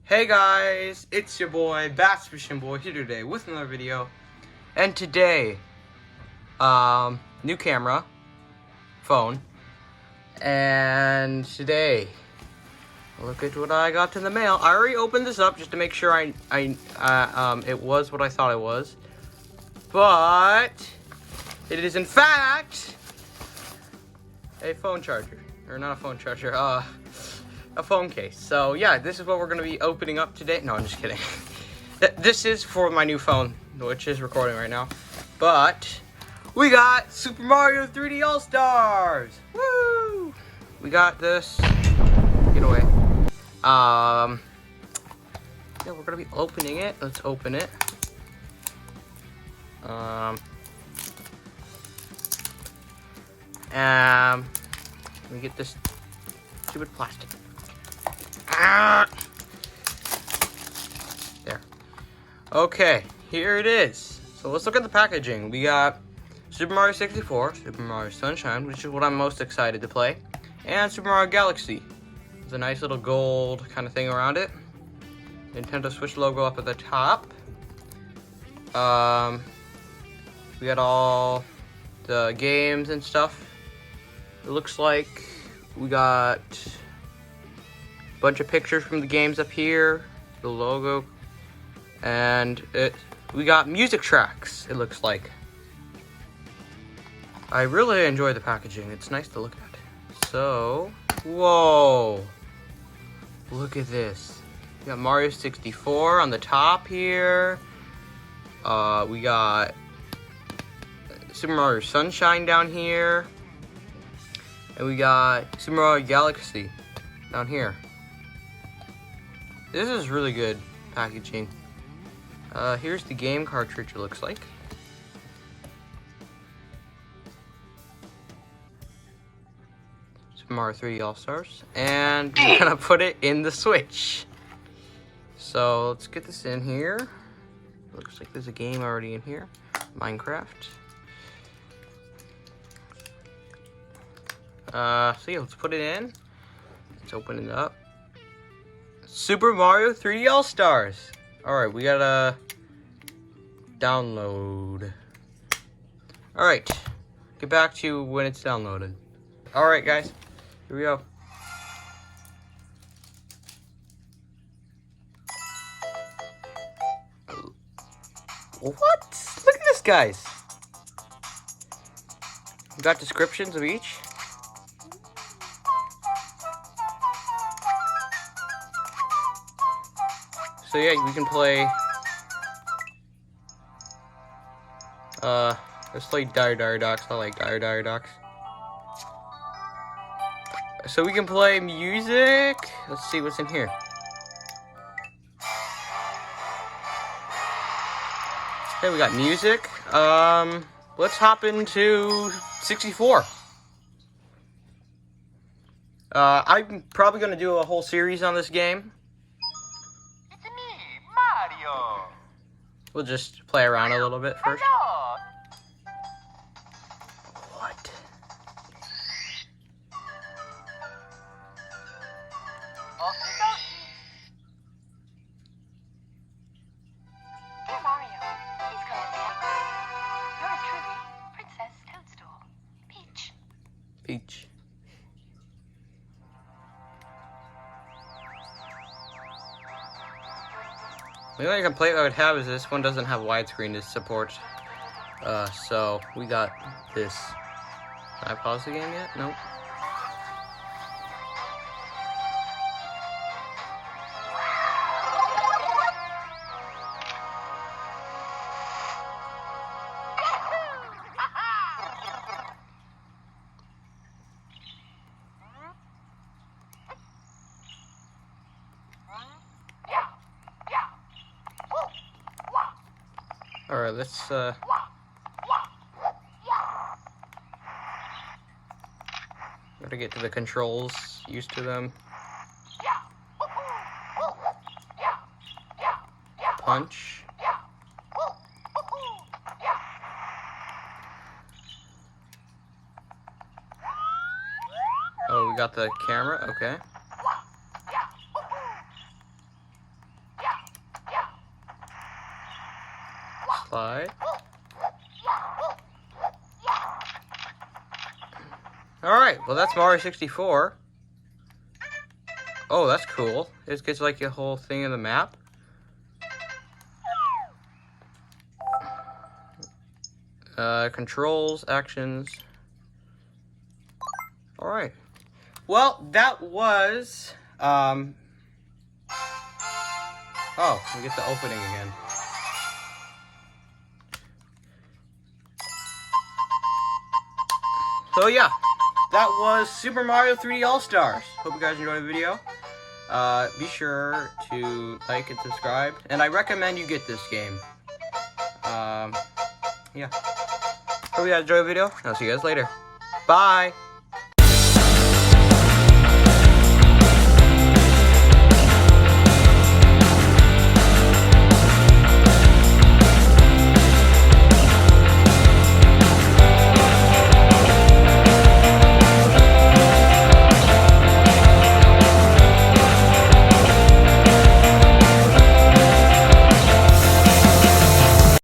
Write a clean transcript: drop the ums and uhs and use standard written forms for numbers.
Hey guys, it's your boy Bass Fishing Boy here today with another video. And today, new camera, phone, and today, look at what I got in the mail. I already opened this up just to make sure it was what I thought it was, but it is in fact a phone charger, or not a phone charger, a phone case. So yeah, this is what we're gonna be opening up today. No, I'm just kidding. This is for my new phone, which is recording right now. But we got Super Mario 3D All-Stars. Woo! We got this. Get away. Yeah, we're gonna be opening it. Let's open it. Let me get this stupid plastic. There. Okay, here it is. So let's look at the packaging. We got Super Mario 64, Super Mario Sunshine, which is what I'm most excited to play, and Super Mario Galaxy. There's a nice little gold kind of thing around it. Nintendo Switch logo up at the top. We got all the games and stuff. It looks like we got a bunch of pictures from the games up here, the logo, and we got music tracks, it looks like. I really enjoy the packaging. It's nice to look at. So, whoa, look at this. We got Mario 64 on the top here. We got Super Mario Sunshine down here. And we got Super Mario Galaxy down here. This is really good packaging. Here's the game cartridge, it looks like. Super Mario 3D All-Stars. And we're gonna put it in the Switch. So let's get this in here. Looks like there's a game already in here. Minecraft. So yeah, let's put it in. Let's open it up. Super Mario 3D All-Stars. Alright, we gotta download. Alright, get back to when it's downloaded. Alright guys, here we go. What? Look at this, guys. We got descriptions of each. So yeah, we can play, let's play Dire Docks. I like Dire Docks. So we can play music. Let's see what's in here. Okay, we got music. Let's hop into 64. I'm probably gonna do a whole series on this game. We'll just play around a little bit first. What? Hey Mario, please come with me. Yours truly, Princess Toadstool, Peach. Peach. The only complaint I would have is this one doesn't have widescreen to support. So we got this. Can I pause the game yet? Nope. Alright, let's gotta get to the controls, used to them. Punch. we got the camera. Okay. Slide. Alright, well that's Mario 64. Oh, that's cool. It gets like a whole thing of the map. Controls, actions. Alright. Well, that was, oh, we get the opening again. So yeah, that was Super Mario 3D All-Stars. Hope you guys enjoyed the video. Be sure to like and subscribe. And I recommend you get this game. Yeah. Hope you guys enjoyed the video. I'll see you guys later. Bye!